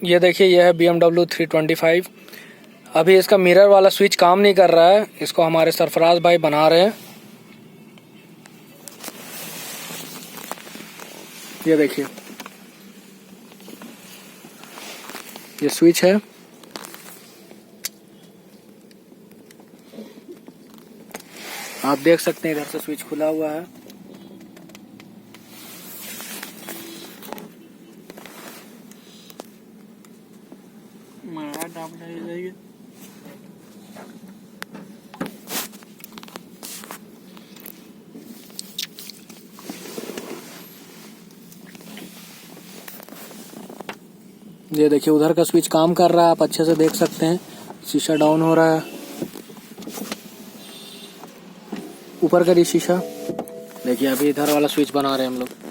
ये देखिए, यह है BMW 325। अभी इसका मिरर वाला स्विच काम नहीं कर रहा है, इसको हमारे सरफराज भाई बना रहे हैं। ये देखिए, ये स्विच है। आप देख सकते हैं इधर से स्विच खुला हुआ है। ये देखिए, उधर का स्विच काम कर रहा है, आप अच्छे से देख सकते हैं। शीशा डाउन हो रहा है, ऊपर करिए शीशा। देखिए, अभी इधर वाला स्विच बना रहे हैं हम लोग।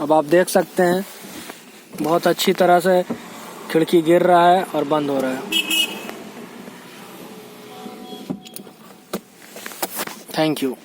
अब आप देख सकते हैं बहुत अच्छी तरह से खिड़की गिर रहा है और बंद हो रहा है। Thank you.